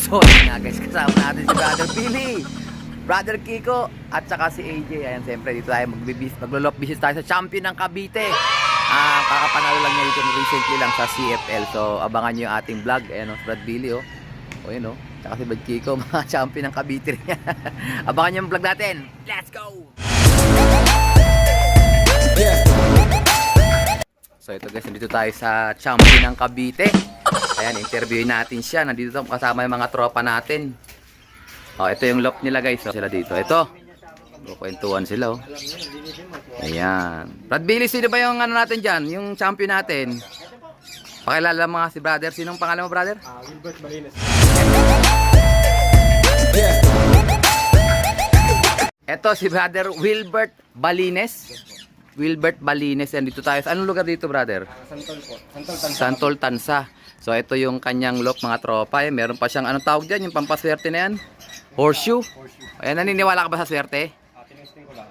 So yun nga guys, kasama natin si Brother Billy, Brother Kiko, at saka si AJ. Ayan, siyempre dito tayo maglulop business tayo sa champion ng Cavite. Kakapanalo lang niya dito recently lang sa CFL. So abangan niyo yung ating vlog. Ayan o, Brad Billy o. O yun o, tsaka si Brad Kiko, mga champion ng Cavite rin yan. Abangan niyo yung vlog natin. Let's go! Yeah. So ito guys, nandito tayo sa champion ng Cavite. Ayan, interviewin natin siya. Nandito kasama yung mga tropa natin. Oh, ito yung lock nila guys. So, sila dito. Ito. Kukwentuhan sila oh. Ayan. Brad Billy, sino ba yung ano natin dyan? Yung champion natin? Pakilala mga si brother. Sinong pangalan mo brother? Wilbert Balines. Ito si brother Wilbert Balines. Wilbert Balines. Yan, dito tayo. Anong lugar dito brother? Santol po. Santol Tansa. Santol Tansa. So ito yung kanyang lock mga tropa. Meron pa siyang anong tawag dyan? Yung pampaswerte na yan? Horseshoe. Ayan, naniniwala ka ba sa swerte? Tinesting ko lang.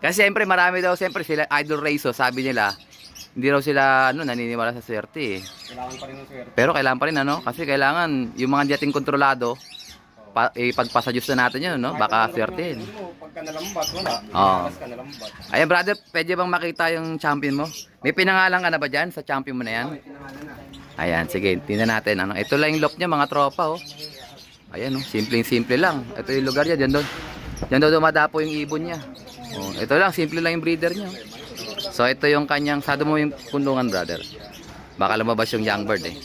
Kasi siyempre marami daw, siyempre sila Idol Race, so sabi nila, hindi raw sila naniniwala sa swerte eh. Kailangan pa rin ng swerte. Pero kailangan pa rin kasi kailangan yung mga hindi ating kontrolado, ipagpasa Diyos na natin yun, no? Baka swerte. Pagka nalambat, wala. Oo. Ka nalambat. Ayan brother, pwede bang makita yung champion mo? May pinangalan ka na ba dyan sa champion mo na yan? Ayan, sige, tingnan natin. Ito lang yung lock niya mga tropa oh. Ayan oh, simple lang. Ito yung lugar niya, dyan doon. Dyan doon dumadapo yung ibon niya. Oh, ito lang, simple lang yung breeder niya. So ito yung kanyang, sado mo yung kundungan brother. Baka lumabas yung young bird eh.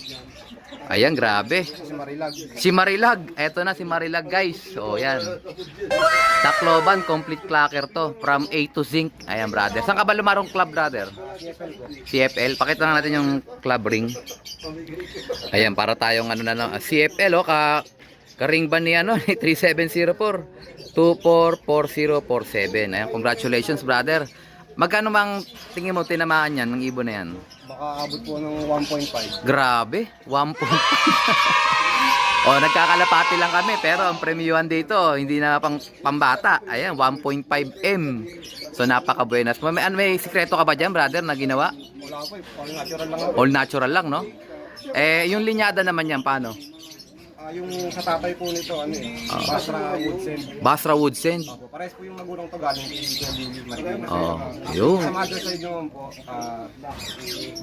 Ayan, grabe. Si Marilag. Si Marilag. Eto na si Marilag guys. So yan. Tacloban, complete clacker to. From A to Zinc. Ayan brother. Saan ka ba lumarong club brother? CFL. Pakita lang natin yung club ring. Ayan, para tayong ano na lang. CFL oh, ka-ring ba ni ano? 3704 244047. Ayan, congratulations brother. Magkano bang tingin mo tinamaan yan ng ibon na yan? Baka abot po ng 1.5. Grabe, 1.5. O, nagkakalapati lang kami pero ang premiuhan dito hindi na pambata. Ayan, 1.5M. So napaka-buenas. May sikreto ka ba dyan, brother, na ginawa? Wala po, all natural lang. All natural lang, no? Yung linyada naman yan, paano? Yung sa tatay po nito, Basra Woodsend. Basra Woodsend. Pares po yung magulang to galing kay Billy Martinez. Oo, yun. Sa mother side naman po,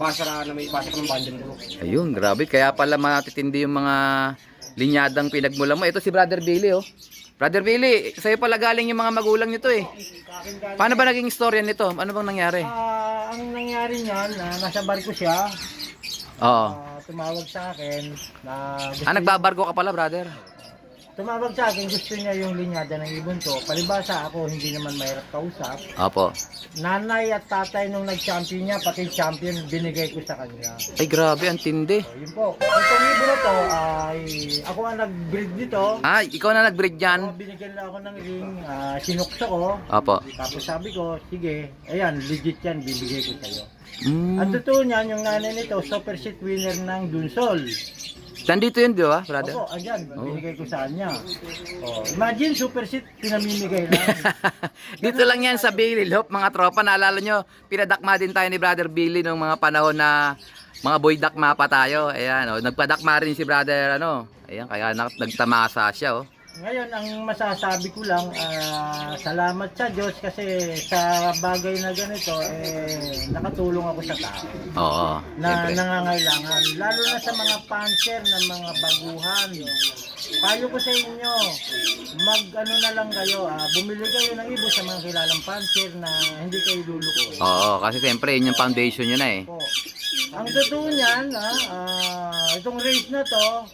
Basra na may pasok ng Banjan Group. Ayun, grabe. Kaya pala matitindi yung mga linyadang pinagmula mo. Ito si Brother Billy, oh. Brother Billy, sa'yo pala galing yung mga magulang nito, eh. Paano ba naging istorya nito? Ano bang nangyari? Ang nangyari niyan, nasa barko siya. Oo. Tumawag sa akin na gusto Nagbabargo ka pala, brother? tumawag sa akin, gusto niya yung linyada ng ibon ko. Palibasa ako, hindi naman mahirap kausap. Opo. Nanay at tatay nung nag-champion niya, pati champion, binigay ko sa kanya. Ay, grabe, ang tindi. So, yun po. Itong ibon na to, ay ako ang nag-breed nito. Ay, ikaw na nag-breed So, dyan? binigyan lang ako ng ring, sinukso ko. Opo. Tapos sabi ko, sige, ayan, legit yan, bibigay ko sa'yo. At Mm. totoo niyan, yung nanay nito, super seat winner ng Dunsol. Nandito yun, di ba, brother? Opo, andyan, binigay ko sa kanya. Oh, imagine, super seat, pinamimigay lang. Dito lang yan sa Billy Lop, mga tropa. Naalala nyo, pinadakma din tayo ni Brother Billy nung mga panahon na mga boy dakma pa tayo. Ayan, oh, nagpadakma rin si brother, ayan, kaya nagtamasa siya, oh. Ngayon, ang masasabi ko lang, salamat sa Diyos kasi sa bagay na ganito, nakatulong ako sa tao Oo, na siyempre. nangangailangan. Lalo na sa mga panser na mga baguhan. Payo ko sa inyo, mag-ano na lang kayo, bumili kayo ng ibo sa mga kilalang panser na hindi kayo luluko. Oo, kasi siyempre, yun yung foundation nyo na, eh. Po. Ang totoo niyan, itong race na to,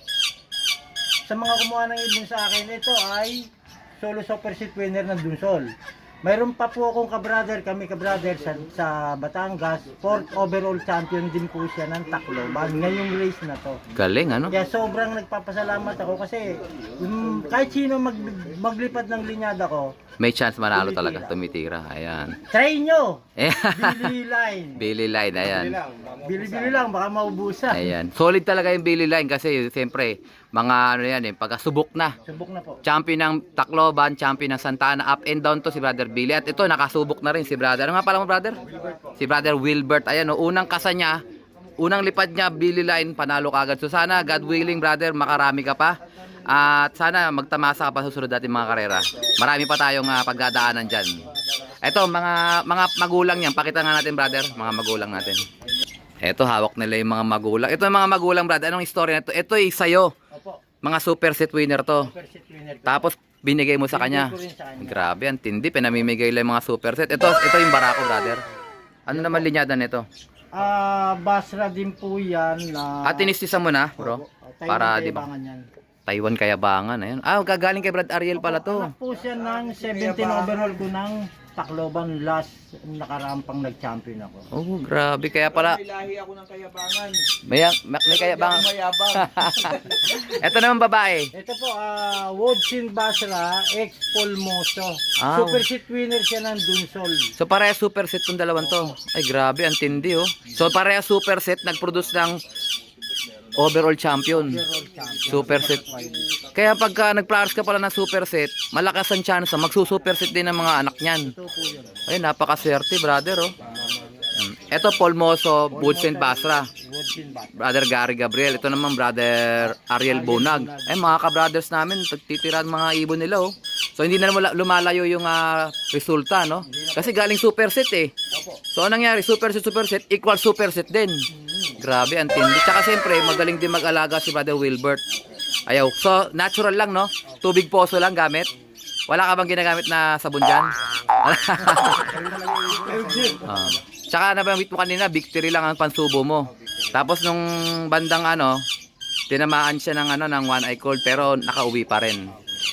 sa mga kumuha ng ibon sa akin, ito ay solo super seat winner ng Dunsol. Mayroon pa po akong kabrother, kami kabrother sa Batangas, 4th overall champion din po siya ng Tacloban ngayong race na to. Galing, ano? Kaya sobrang nagpapasalamat ako kasi kahit sino maglipad ng linyada ko, May chance manalo talaga, tumitira. Ayan. try nyo! Eh, Billy Line. Billy Line, ayan. Bili-bili lang, baka maubusan. Ayan. Solid talaga yung Billy Line kasi siyempre, mga ano yan pagkasubok na. Subok na po. Champion ng Tacloban, champion ng Santa Ana, up and down to si Brother Billy. At ito, nakasubok na rin si Brother. Ano nga pala mo, Brother? Si Brother Wilbert. Ayan, unang kasa niya, unang lipad niya, Billy Line, panalo kagad. So sana, God willing, brother, makarami ka pa. At sana magtamasa ka pa sa susunod natin mga karera. Marami pa tayong pagdadaanan dyan. Ito, mga magulang yan. Pakita nga natin, brother, mga magulang natin. Ito, hawak nila yung mga magulang. Ito yung mga magulang, brother. Anong istorya na ito? Ito ay sa'yo. Opo, Mga super set winner to. super set winner to. Tapos, binigay mo sa kanya. Binigay ko rin sa kanya. Grabe, ang tindi. Pinamimigay lang yung mga super set. Ito yung barako, brother. Ano naman linyada nito? Basra din po yan na... Tinistisa mo na, bro. Para, di ba? Taiwan Kayabangan. Ayun. Gagaling kay Brad Ariel pala to. Anak po siya ng 17 overall ko ng Tacloban last nakarampang nag-champion ako. Oh, grabe. Kaya pala, May lahi ako ng Kayabangan. may Kayabangan. Mayabang. Ito naman babae. Ito po, Woodsin Basra, ex-Polmoso. Ah. Super set winner siya ng Dunsol. So pareha super set tong dalawang to. Ay grabe, ang tindi oh. So pareha super set nag-produce ng overall champion. Overall champion. Super set. Kaya pagka nag-flowers ka pala ng super set, malakas ang chance magsu-super set din ng mga anak niyan. Ito po yun. Ay napakaswerte, brother oh. Ito Polmoso, Woodsin Basra. Woodsin Basra. Brother Gary Gabriel. Ito naman brother Ariel Bonag. Mga ka-brothers namin, titira mga ibon nila oh. So hindi na lumalayo yung resulta no. Kasi galing super set eh. So anong nangyari? Super set equal super set din. Grabe, ang tindi. Tsaka siyempre, magaling din mag-alaga si Brother Wilbert. Ayaw. So, natural lang, no? Tubig poso lang gamit. Wala ka bang ginagamit na sabon dyan? Tsaka nabanggit mo kanina, victory lang ang pansubo mo. Tapos nung bandang tinamaan siya ng one eye cold pero nakauwi pa rin.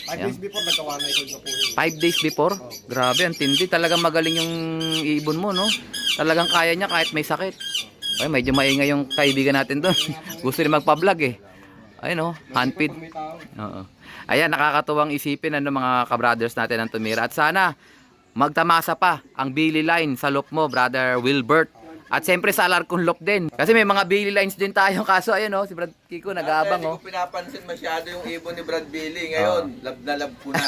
5 days before nagkawana ito sa po. 5 days before? Grabe, ang tindi. Talagang magaling yung ibon mo, no? Talagang kaya niya kahit may sakit. Ay, medyo maingay yung kaibigan natin doon. Gusto niya magpa-vlog eh. Ayun, handpid. Oo. Ayan, nakakatuwang isipin mga ka-brothers natin ang tumira. At sana, magtamasa pa ang Billy Line sa loop mo, Brother Wilbert. At siyempre sa Alarcon loop din. Kasi may mga Billy Lines din tayo. Kaso, ayun si Brad Kiko nag-aabang. Hindi ko pinapansin masyado yung ibon ni Brad Billy. Ngayon, lab na lab ko na.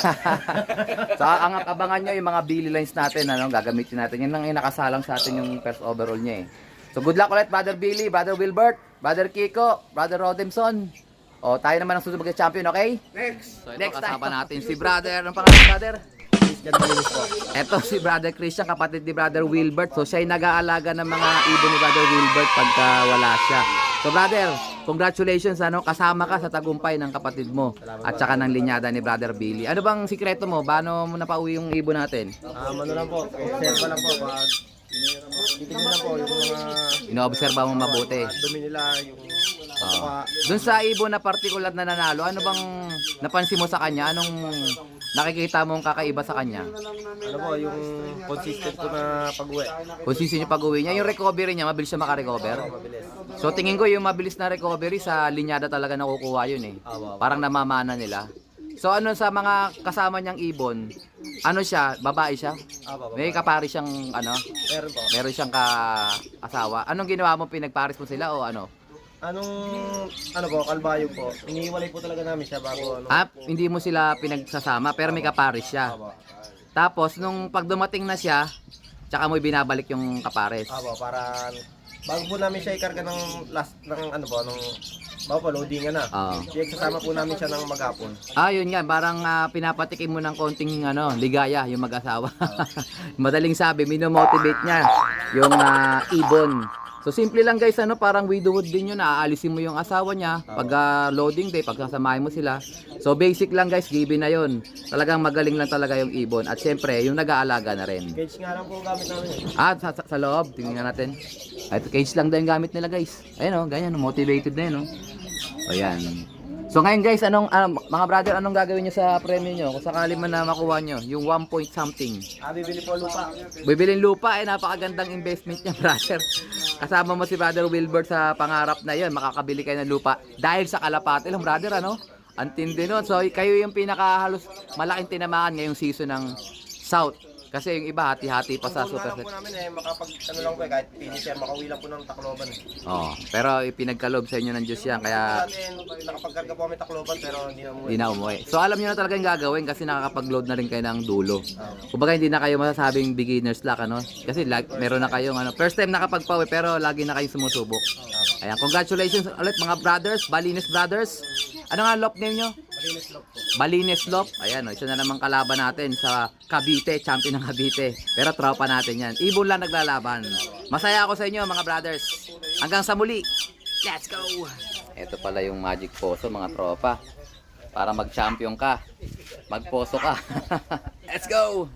So, ang abangan nyo yung mga Billy Lines natin. Gagamitin natin. Yan lang yung nakasalang sa atin yung first overall niya eh. So good luck ulit, Brother Billy, Brother Wilbert, Brother Kiko, Brother Rodemson. Tayo naman ang susunod champion, okay? Next! So ito kasama natin si Brother, anong pangalan Brother? Ito si Brother Christian, kapatid ni Brother Wilbert. So siya ay nag-aalaga ng mga ibon ni Brother Wilbert pagka wala siya. So brother, congratulations kasama ka sa tagumpay ng kapatid mo at saka ng linyada ni Brother Billy. Ano bang sikreto mo? Paano mo napauwi yung ibon natin? Ano lang po, observe lang po. Titignan lang po yung mga Inoobserba mo mabuti. dumi nila, yung Doon sa ibon na partikular na nanalo, ano bang napansin mo sa kanya? Anong nakikita mong kakaiba sa kanya? ano po, yung consistent ko na pag-uwi. Kung sisi niya pag-uwi niya, yung recovery niya, mabilis siya makarecover. So tingin ko yung mabilis na recovery sa linyada talaga nakukuha yun eh. Parang namamana nila. So ano sa mga kasama niyang ibon, ano siya, babae siya? May kapari siyang Meron po. meron siyang ka-asawa. Anong ginawa mo, pinagparis mo sila o ano? Kalbayo po. Iniiwalay po talaga namin siya bago Hindi mo sila pinagsasama pero may kapares siya. Tapos nung pag dumating na siya, tsaka mo binabalik yung kapares. para bago po namin siya ikarga ng last ng bago pa loadingan na. Sasama po namin siya ng maghapon. Yun nga, parang pinapatikim mo ng konting ligaya yung mag-asawa. Madaling sabi, minomotivate niya yung ibon. So simple lang guys, parang widowhood din yun, aalisin mo yung asawa niya pag loading day, pag sasamahin mo sila. So basic lang guys, given na yun. Talagang magaling lang talaga yung ibon. At syempre, yung nag-aalaga na rin. Cage nga lang po gamit namin. Sa loob, tingnan natin. Ito cage lang din gamit nila guys. Ayun ganyan, motivated na yun. Ayan. So ngayon guys, mga brother, anong gagawin nyo sa premyo nyo? Kung sakali man na makuha nyo, yung 1 point something. Bibili po lupa. Bibilin lupa, napakagandang investment niya brother. Kasama mo si Brother Wilbert sa pangarap na yun, makakabili kayo ng lupa. Dahil sa kalapate lang brother, Ang tindi nun. So kayo yung pinakahalos malaking tinamaan ngayong season ng South Kasi yung iba, hati-hati pa sa Ang goal nga super lang set. po namin makapag, ano lang po kahit finisher, makauwi lang po ng Tacloban. Oh, pero ipinagkalob sa inyo ng Diyos yan, kaya Nakapagkarga po kami Tacloban, pero hindi na hindi na umuwi. So alam niyo na talaga yung gagawin kasi nakakapag-load na rin kayo ng dulo. Kumbaga hindi na kayo masasabing beginner's luck, ano? Kasi meron na kayong ano, first time nakapagpawi pero lagi na kayong sumusubok. Ayan, congratulations ulit mga brothers, Balines Brothers. Ano nga lop name nyo? Balines Lop. Ayan, isa na namang kalaban natin sa Cavite, champion ng Cavite. Pero tropa natin yan. Ibon lang naglalaban. Masaya ako sa inyo mga brothers. Hanggang sa muli. Let's go! Ito pala yung Magic Poso mga tropa. Para mag-champion ka, mag-poso ka. Let's go!